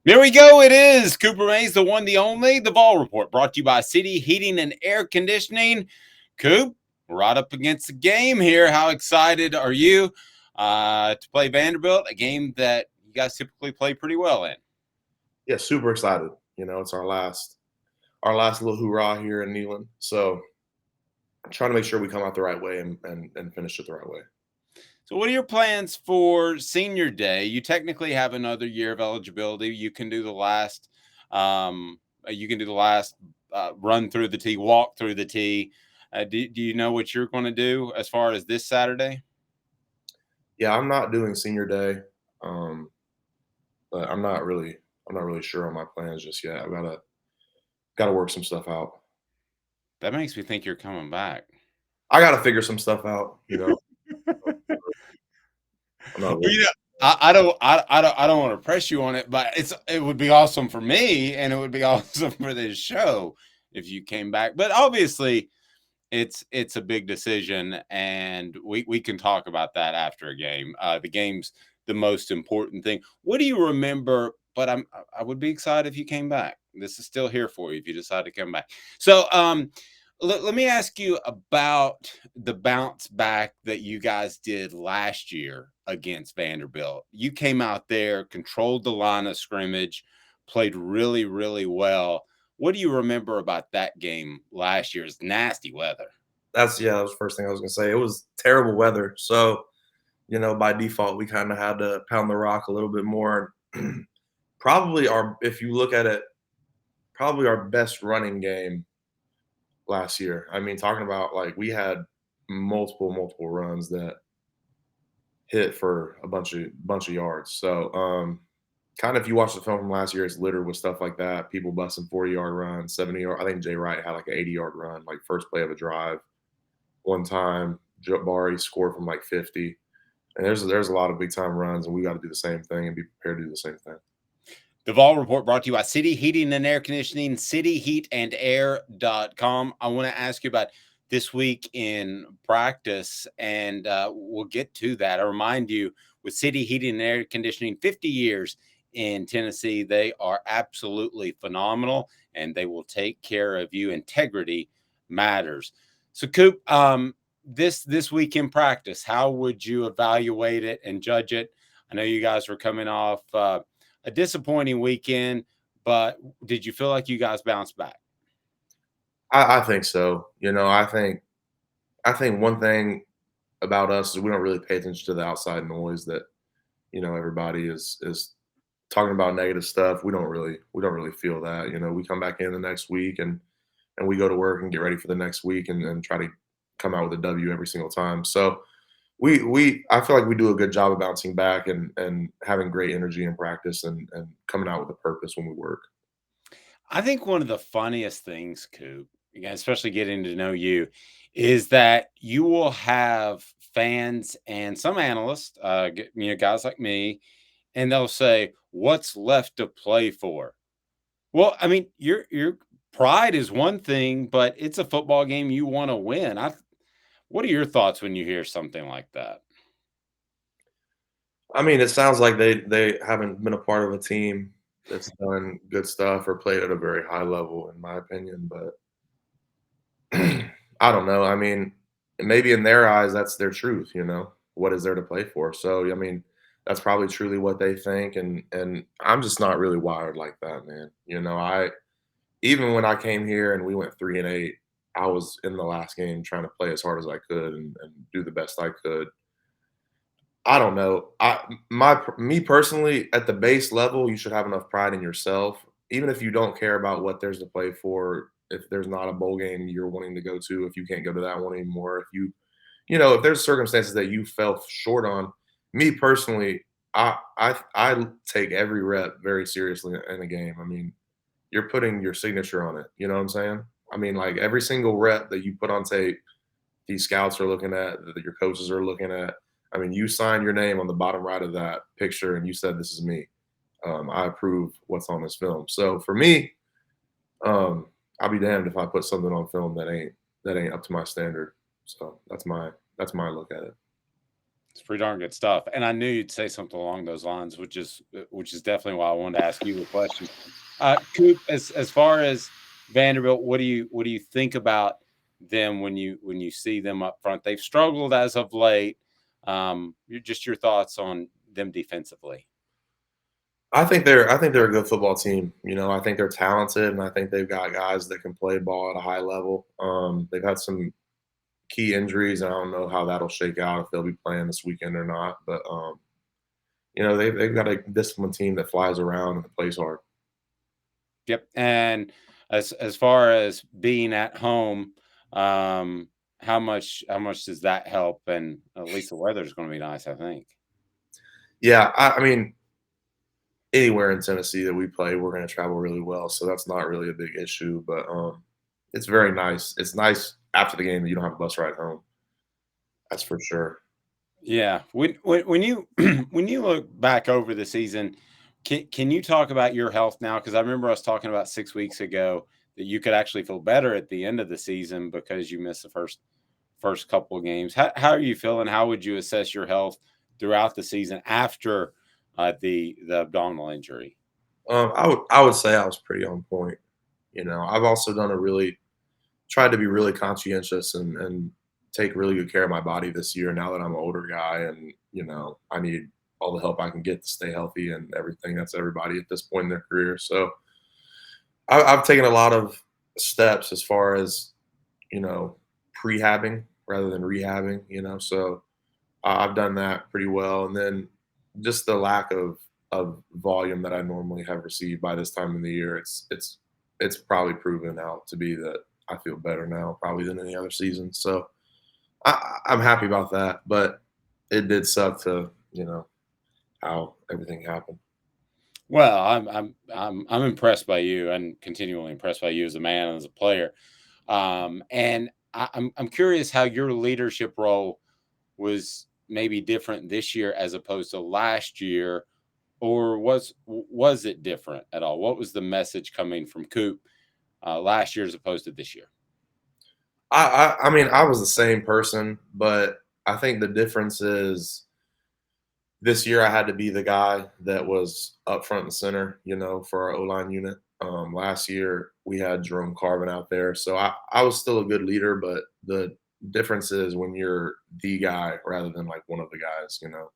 Here we go. It is Cooper Mays, the one, the only, the Vol Report, brought to you by City Heating and Air Conditioning. Coop, we're right up against the game here. How excited are you to play Vanderbilt, a game that you guys typically play pretty well in? Yeah, super excited. It's our last little hoorah here in Neyland. So trying to make sure we come out the right way and finish it the right way. So, what are your plans for Senior Day? You technically have another year of eligibility. You can do the last, run through the tee, walk through the tee. Do you know what you're going to do as far as this Saturday? Yeah, I'm not doing senior day, um, but I'm not really sure on my plans just yet. I gotta work some stuff out. That makes me think you're coming back. I gotta figure some stuff out. I'm not Well, really. I don't want to press you on it, but it would be awesome for me, and it would be awesome for this show if you came back. But obviously, it's a big decision, and we can talk about that after a game. The game's the most important thing. What do you remember? But I would be excited if you came back. This is still here for you if you decide to come back. So let me ask you about the bounce back that you guys did last year against Vanderbilt. You came out there, controlled the line of scrimmage, played really, really well. What do you remember about that game last year? It's nasty weather. That was the first thing I was gonna say. It was terrible weather, so by default we kind of had to pound the rock a little bit more. Probably if you look at it, probably our best running game last year. I mean, talking about like we had multiple runs that hit for a bunch of yards. So kind of if you watch the film from last year, it's littered with stuff like that. People busting 40-yard runs, 70-yard. I think Jay Wright had like an 80-yard run, like first play of a drive. One time, Joe Barry scored from like 50. And there's a lot of big time runs, and we got to do the same thing and be prepared to do the same thing. The Vol Report brought to you by City Heating and Air Conditioning, cityheatandair.com. I want to ask you about this week in practice, and we'll get to that. I remind you, with City Heating and Air Conditioning, 50 years in Tennessee, they are absolutely phenomenal, and they will take care of you. Integrity matters. So, Coop, this week in practice, how would you evaluate it and judge it? I know you guys were coming off a disappointing weekend, but did you feel like you guys bounced back? I think so. I think one thing about us is we don't really pay attention to the outside noise that everybody is talking about negative stuff. We don't really feel that. We come back in the next week and we go to work and get ready for the next week and try to come out with a W every single time. So I feel like we do a good job of bouncing back and having great energy in practice and coming out with a purpose when we work. I think one of the funniest things, Coop, again, especially getting to know you, is that you will have fans and some analysts, guys like me, and they'll say, "What's left to play for?" Well, I mean, your pride is one thing, but it's a football game you want to win. What are your thoughts when you hear something like that? I mean, it sounds like they haven't been a part of a team that's done good stuff or played at a very high level, in my opinion. But I don't know. I mean, maybe in their eyes, that's their truth. What is there to play for? So, I mean, that's probably truly what they think, and I'm just not really wired like that, man. I even when I came here and we went 3-8, I was in the last game trying to play as hard as I could and do the best I could. I don't know. Me personally, at the base level, you should have enough pride in yourself, even if you don't care about what there's to play for. If there's not a bowl game you're wanting to go to, if you can't go to that one anymore, if there's circumstances that you fell short on, me personally, I take every rep very seriously in a game. I mean, you're putting your signature on it. You know what I'm saying? I mean, like every single rep that you put on tape, these scouts are looking at, that your coaches are looking at. I mean, you signed your name on the bottom right of that picture, and you said, "This is me. I approve what's on this film." So for me, I'll be damned if I put something on film that ain't up to my standard. So that's my look at it. It's pretty darn good stuff, and I knew you'd say something along those lines, which is definitely why I wanted to ask you a question. Coop, as far as Vanderbilt, what do you think about them when you see them up front? They've struggled as of late. Just your thoughts on them defensively. I think they're a good football team. You know, I think they're talented, and I think they've got guys that can play ball at a high level. They've had some key injuries, and I don't know how that'll shake out if they'll be playing this weekend or not. But you know, they've got a disciplined team that flies around and plays hard. Yep. And as far as being at home, um, how much does that help? And at least the weather's going to be nice, I think. Yeah, I mean, anywhere in Tennessee that we play, we're going to travel really well, so that's not really a big issue. But it's very nice. It's nice after the game that you don't have a bus ride home. That's for sure. Yeah. When you when you look back over the season, can you talk about your health now? Because I remember us talking about 6 weeks ago that you could actually feel better at the end of the season because you missed the first couple of games. How are you feeling? How would you assess your health throughout the season after the abdominal injury? I would say I was pretty on point. You know, I've also done a really tried to be really conscientious and take really good care of my body this year. Now that I'm an older guy, and you know, I need all the help I can get to stay healthy and everything. That's everybody at this point in their career. So I've taken a lot of steps as far as you know prehabbing rather than rehabbing. You know, so I've done that pretty well, and then just the lack of volume that I normally have received by this time of the year, it's probably proven out to be that I feel better now probably than any other season. So I'm happy about that, but it did suck to how everything happened. Well, I'm impressed by you and continually impressed by you as a man and as a player. And I'm curious how your leadership role was maybe different this year as opposed to last year, or was it different at all? What was the message coming from Coop last year as opposed to this year? I mean I was the same person, but I think the difference is this year I had to be the guy that was up front and center, you know, for our O line unit. Last year we had Jerome Carvin out there, so I was still a good leader, but the difference is when you're the guy rather than like one of the guys, you know.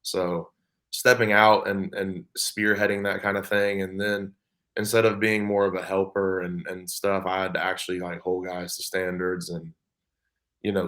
So stepping out and spearheading that kind of thing, and then instead of being more of a helper and stuff, I had to actually like hold guys to standards and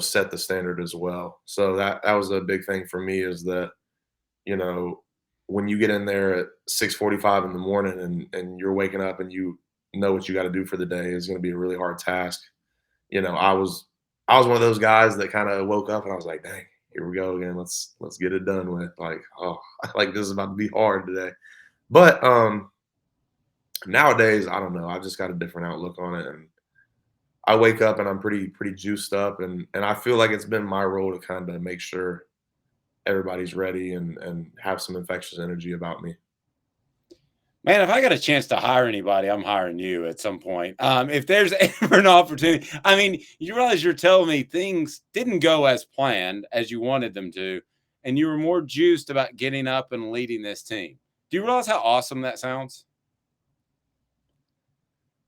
set the standard as well. So that was a big thing for me is that you know, when you get in there at 6:45 in the morning and you're waking up and you know what you got to do for the day is going to be a really hard task. You know, I was one of those guys that kind of woke up and I was like, dang, here we go again. Let's get it done with. Like, oh, like this is about to be hard today. But nowadays, I don't know. I've just got a different outlook on it, and I wake up and I'm pretty juiced up, and I feel like it's been my role to kind of make sure everybody's ready and have some infectious energy about me. Man, if I got a chance to hire anybody, I'm hiring you at some point. If there's ever an opportunity, I mean, you realize you're telling me things didn't go as planned as you wanted them to, and you were more juiced about getting up and leading this team. Do you realize how awesome that sounds?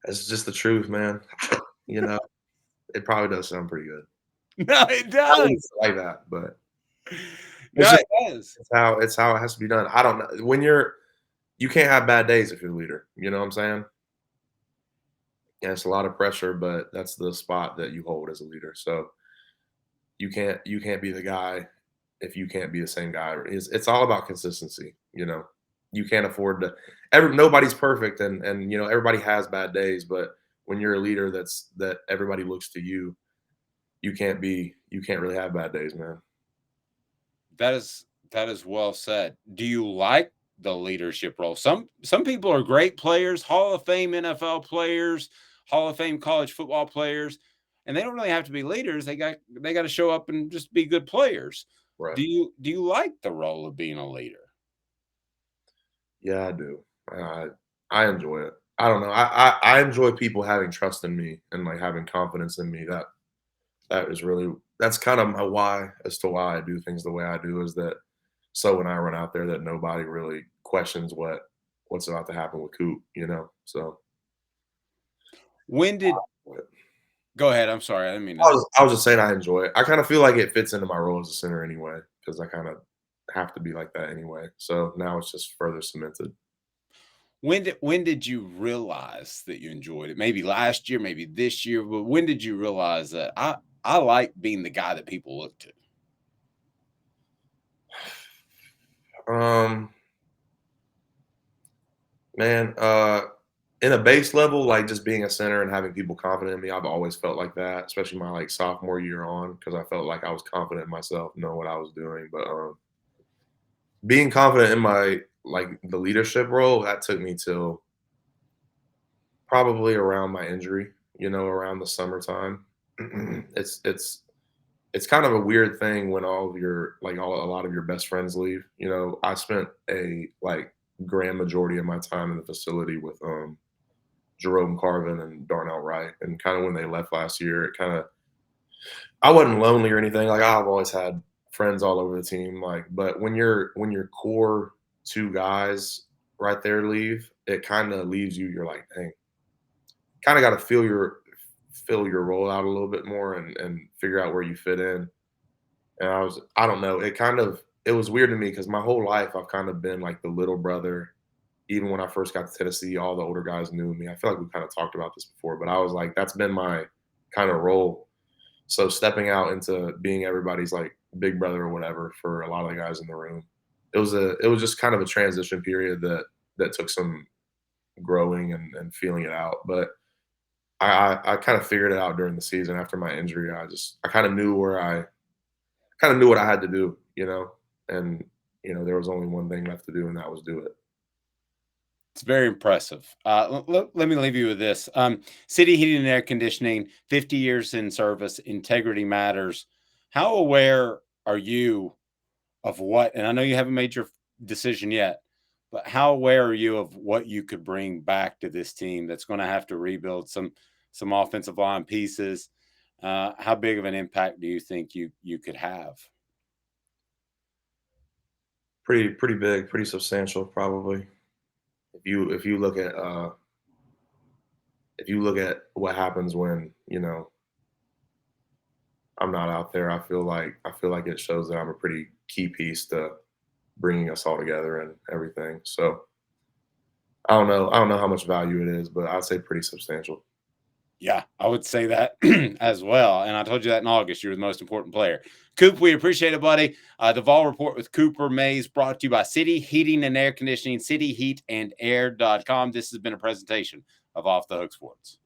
It's just the truth, man. You know, it probably does sound pretty good. No, it I wouldn't does. say like that, but it's No, just it does. it's how it has to be done. I don't know. You can't have bad days if you're the leader. You know what I'm saying? Yeah, it's a lot of pressure, but that's the spot that you hold as a leader. So you can't be the guy if you can't be the same guy. It's all about consistency. You know, you can't afford to. Nobody's perfect, and everybody has bad days. But when you're a leader, that everybody looks to you. You can't really have bad days, man. That is well said. Do you like the leadership role? Some people are great players, Hall of Fame NFL players, Hall of Fame college football players, and they don't really have to be leaders. They got to show up and just be good players. Right. Do you like the role of being a leader? Yeah, I do. I enjoy it. I don't know. I enjoy people having trust in me and like having confidence in me. That is really that's kind of my why as to why I do things the way I do is that so when I run out there that nobody really questions what's about to happen with Coop, you know? So When did but go ahead? I'm sorry. I didn't mean I to. was I was just saying I enjoy it. I kind of feel like it fits into my role as a center anyway, because I kind of have to be like that anyway. So now it's just further cemented. When did you realize that you enjoyed it? Maybe last year, maybe this year, but when did you realize that I like being the guy that people look to? Um, man, in a base level, like just being a center and having people confident in me, I've always felt like that, especially my like sophomore year on, because I felt like I was confident in myself, knowing what I was doing. But being confident in my like the leadership role, that took me till probably around my injury, you know, around the summertime. It's kind of a weird thing when all of your like all a lot of your best friends leave. You know, I spent a like grand majority of my time in the facility with Jerome Carvin and Darnell Wright. And kind of when they left last year, it kind of I wasn't lonely or anything. Like I've always had friends all over the team. Like, but when your core two guys right there leave, it kind of leaves you. You're like, dang, kind of got to fill your role out a little bit more and figure out where you fit in. And I don't know, it was weird to me because my whole life I've kind of been like the little brother. Even when I first got to Tennessee, all the older guys knew me. I feel like we kind of talked about this before, but I was like, that's been my kind of role. So stepping out into being everybody's like big brother or whatever for a lot of the guys in the room, it was just kind of a transition period that took some growing and feeling it out. But I kind of figured it out during the season after my injury. I kind of knew kind of knew what I had to do, you know, and you know there was only one thing left to do, and that was do it. It's very impressive. Let me leave you with this. City Heating and Air Conditioning, 50 years in service, integrity matters. How aware are you of what, and I know you haven't made your decision yet, but how aware are you of what you could bring back to this team that's going to have to rebuild some offensive line pieces? How big of an impact do you think you could have? Pretty big, pretty substantial, probably. If you look at if you look at what happens when you know I'm not out there, I feel like it shows that I'm a pretty key piece to bringing us all together and everything. So I don't know how much value it is, but I'd say pretty substantial. Yeah, I would say that as well. And I told you that in August. You're the most important player. Coop, we appreciate it, buddy. The Vol Report with Cooper Mays brought to you by City Heating and Air Conditioning, cityheatandair.com. This has been a presentation of Off the Hook Sports.